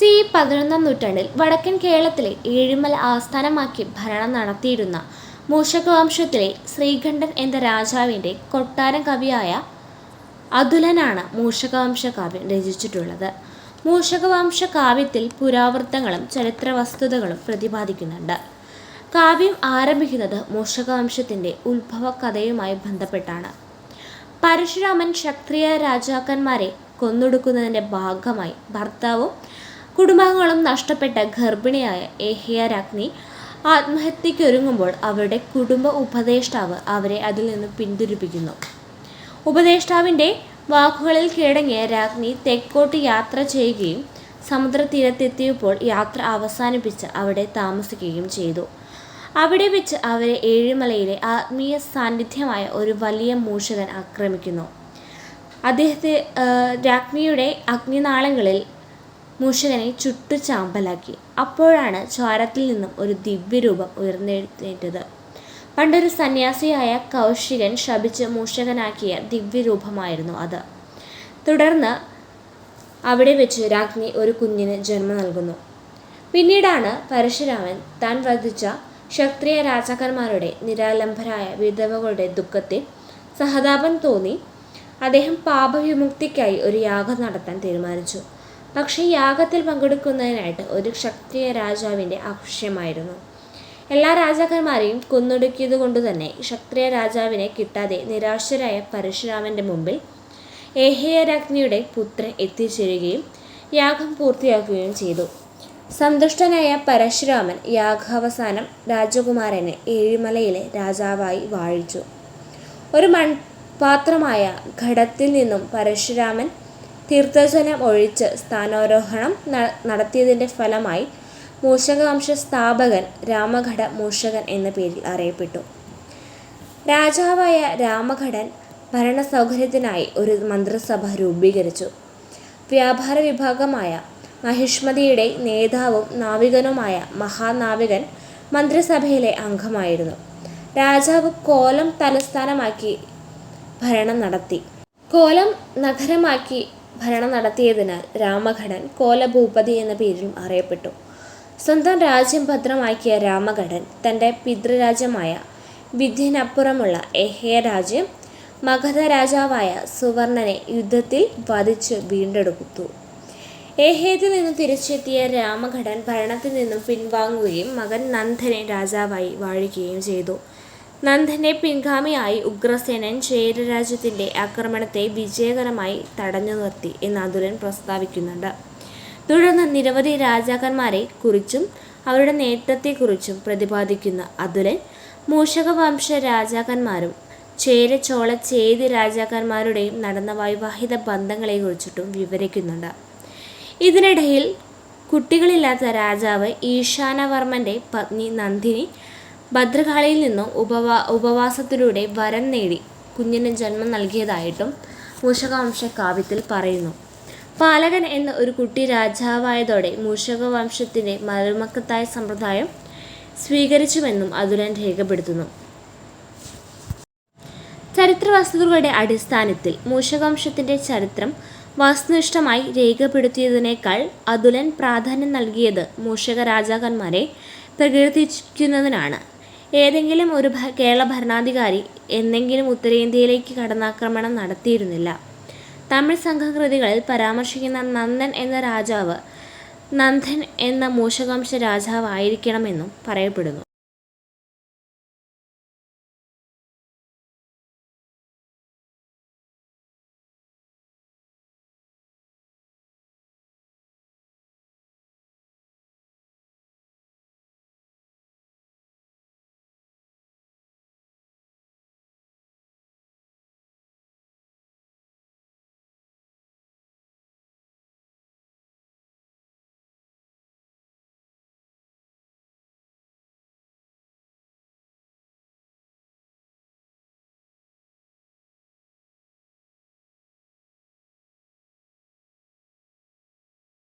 11-ാം നൂറ്റാണ്ടിൽ വടക്കൻ കേരളത്തിലെ ഏഴിമല ആസ്ഥാനമാക്കി ഭരണം നടത്തിയിരുന്ന മൂഷകവംശത്തിലെ ശ്രീകണ്ഠൻ എന്ന രാജാവിൻ്റെ കൊട്ടാരം കവിയായ അതുലനാണ് മൂഷകവംശ കാവ്യം രചിച്ചിട്ടുള്ളത്. മൂഷകവംശ കാവ്യത്തിൽ പുരാവൃത്തങ്ങളും ചരിത്ര വസ്തുതകളും പ്രതിപാദിക്കുന്നുണ്ട്. കാവ്യം ആരംഭിക്കുന്നത് മൂഷകവംശത്തിൻ്റെ ഉത്ഭവ കഥയുമായി ബന്ധപ്പെട്ടാണ്. പരശുരാമൻ ക്ഷത്രിയ രാജാക്കന്മാരെ കൊന്നൊടുക്കുന്നതിൻ്റെ ഭാഗമായി ഭർത്താവും കുടുംബാംഗങ്ങളും നഷ്ടപ്പെട്ട ഗർഭിണിയായ ഏഹ്യ രാജ്ഞി ആത്മഹത്യക്കൊരുങ്ങുമ്പോൾ അവരുടെ കുടുംബ ഉപദേഷ്ടാവ് അവരെ അതിൽ നിന്ന് പിന്തിരിപ്പിക്കുന്നു. ഉപദേഷ്ടാവിൻ്റെ വാക്കുകളിൽ കീഴടങ്ങിയ രാജ്ഞി തെക്കോട്ട് യാത്ര ചെയ്യുകയും സമുദ്രതീരത്തെത്തിയപ്പോൾ യാത്ര അവസാനിപ്പിച്ച് അവിടെ താമസിക്കുകയും ചെയ്തു. അവിടെ വെച്ച് അവരെ ഏഴിമലയിലെ ആത്മീയ സാന്നിധ്യമായ ഒരു വലിയ മൂഷകൻ ആക്രമിക്കുന്നു. അദ്ദേഹത്തെ രാജ്ഞിയുടെ അഗ്നിനാളങ്ങളിൽ മൂഷകനെ ചുട്ടു ചാമ്പലാക്കി. അപ്പോഴാണ് ജ്വാരത്തിൽ നിന്നും ഒരു ദിവ്യരൂപം ഉയർന്നെഴുന്നേറ്റത്. പണ്ടൊരു സന്യാസിയായ കൗശികൻ ശപിച്ച് മൂഷകനാക്കിയ ദിവ്യരൂപമായിരുന്നു അത്. തുടർന്ന് അവിടെ വെച്ച് രാജ്ഞി ഒരു കുഞ്ഞിന് ജന്മം നൽകുന്നു. പിന്നീടാണ് പരശുരാമൻ താൻ വധിച്ച ക്ഷത്രിയ രാജാക്കന്മാരുടെ നിരാലംബരായ വിധവകളുടെ ദുഃഖത്തിൽ സഹതാപം തോന്നി അദ്ദേഹം പാപവിമുക്തിക്കായി ഒരു യാഗം നടത്താൻ തീരുമാനിച്ചു. പക്ഷേ യാഗത്തിൽ പങ്കെടുക്കുന്നതിനായിട്ട് ഒരു ക്ഷത്രിയ രാജാവിൻ്റെ ആവശ്യമായിരുന്നു. എല്ലാ രാജാക്കന്മാരെയും കൊന്നൊടുക്കിയത് കൊണ്ട് തന്നെ ക്ഷത്രിയ രാജാവിനെ കിട്ടാതെ നിരാശരായ പരശുരാമൻ്റെ മുമ്പിൽ ഏഹ്യ രാജ്ഞിയുടെ പുത്രൻ എത്തിച്ചേരുകയും യാഗം പൂർത്തിയാക്കുകയും ചെയ്തു. സന്തുഷ്ടനായ പരശുരാമൻ യാഗാവസാനം രാജകുമാരനെ ഏഴിമലയിലെ രാജാവായി വാഴിച്ചു. ഒരു മൺപാത്രമായ ഘടത്തിൽ നിന്നും പരശുരാമൻ തീർത്ഥജലം ഒഴിച്ച് സ്ഥാനാരോഹണം നടത്തിയതിൻ്റെ ഫലമായി മൂഷകവംശ സ്ഥാപകൻ രാമഘട മൂഷകൻ എന്ന പേരിൽ അറിയപ്പെട്ടു. രാജാവായ രാമഘടൻ ഭരണസൗകര്യത്തിനായി ഒരു മന്ത്രിസഭ രൂപീകരിച്ചു. വ്യാപാര വിഭാഗമായ മഹിഷ്മതിയുടെ നേതാവും നാവികനുമായ മഹാനാവികൻ മന്ത്രിസഭയിലെ അംഗമായിരുന്നു. രാജാവ് കോലം തലസ്ഥാനമാക്കി ഭരണം നടത്തി. കോലം നഗരമാക്കി ഭരണം നടത്തിയതിനാൽ രാമഘടൻ കോലഭൂപതി എന്ന പേരിലും അറിയപ്പെട്ടു. സ്വന്തം രാജ്യം ഭദ്രമാക്കിയ രാമഘടൻ തൻ്റെ പിതൃരാജ്യമായ വിന്ധ്യനപ്പുറമുള്ള ഏഹ്യ രാജ്യം മഗധ രാജാവായ സുവർണനെ യുദ്ധത്തിൽ വധിച്ച് വീണ്ടെടുത്തു. ഏഹ്യത്തിൽ നിന്നും തിരിച്ചെത്തിയ രാമഘടൻ ഭരണത്തിൽ നിന്നും പിൻവാങ്ങുകയും മകൻ നന്ദനെ രാജാവായി വാഴിക്കുകയും ചെയ്തു. നന്ദൻ്റെ പിൻഗാമിയായി ഉഗ്രസേനൻ ചേരരാജ്യത്തിൻ്റെ ആക്രമണത്തെ വിജയകരമായി തടഞ്ഞു നിർത്തി എന്ന് അതുലൻ പ്രസ്താവിക്കുന്നുണ്ട്. തുടർന്ന് നിരവധി രാജാക്കന്മാരെ കുറിച്ചും അവരുടെ നേട്ടത്തെക്കുറിച്ചും പ്രതിപാദിക്കുന്ന അതുലൻ മൂഷകവംശ രാജാക്കന്മാരും ചേര ചോള ചേതി രാജാക്കന്മാരുടെയും നടന്ന വൈവാഹിക ബന്ധങ്ങളെക്കുറിച്ചിട്ടും വിവരിക്കുന്നുണ്ട്. ഇതിനിടയിൽ കുട്ടികളില്ലാത്ത രാജാവ് ഈശാനവർമ്മൻ്റെ പത്നി നന്ദിനി ഭദ്രകാളിയിൽ നിന്നും ഉപവാസത്തിലൂടെ വരം നേടി കുഞ്ഞിന് ജന്മം നൽകിയതായിട്ടും മൂഷകവംശ കാവ്യത്തിൽ പറയുന്നു. പാലകൻ എന്ന ഒരു കുട്ടി രാജാവായതോടെ മൂഷകവംശത്തിൻ്റെ മരുമക്കത്തായ സമ്പ്രദായം സ്വീകരിച്ചുവെന്നും അതുലൻ രേഖപ്പെടുത്തുന്നു. ചരിത്ര വസ്തുതകളുടെ അടിസ്ഥാനത്തിൽ മൂഷകവംശത്തിൻ്റെ ചരിത്രം വസ്തുനിഷ്ഠമായി രേഖപ്പെടുത്തിയതിനേക്കാൾ അതുലൻ പ്രാധാന്യം നൽകിയത് മൂഷക രാജാക്കന്മാരെ പ്രകീർത്തിക്കുന്നതിനാണ്. ഏതെങ്കിലും ഒരു കേരള ഭരണാധികാരി എന്നെങ്കിലും ഉത്തരേന്ത്യയിലേക്ക് കടന്നാക്രമണം നടത്തിയിരുന്നില്ല. തമിഴ് സംഘകൃതികളിൽ പരാമർശിക്കുന്ന നന്ദൻ എന്ന രാജാവ് നന്ദൻ എന്ന മൂഷകവംശ രാജാവായിരിക്കണമെന്നും പറയപ്പെടുന്നു.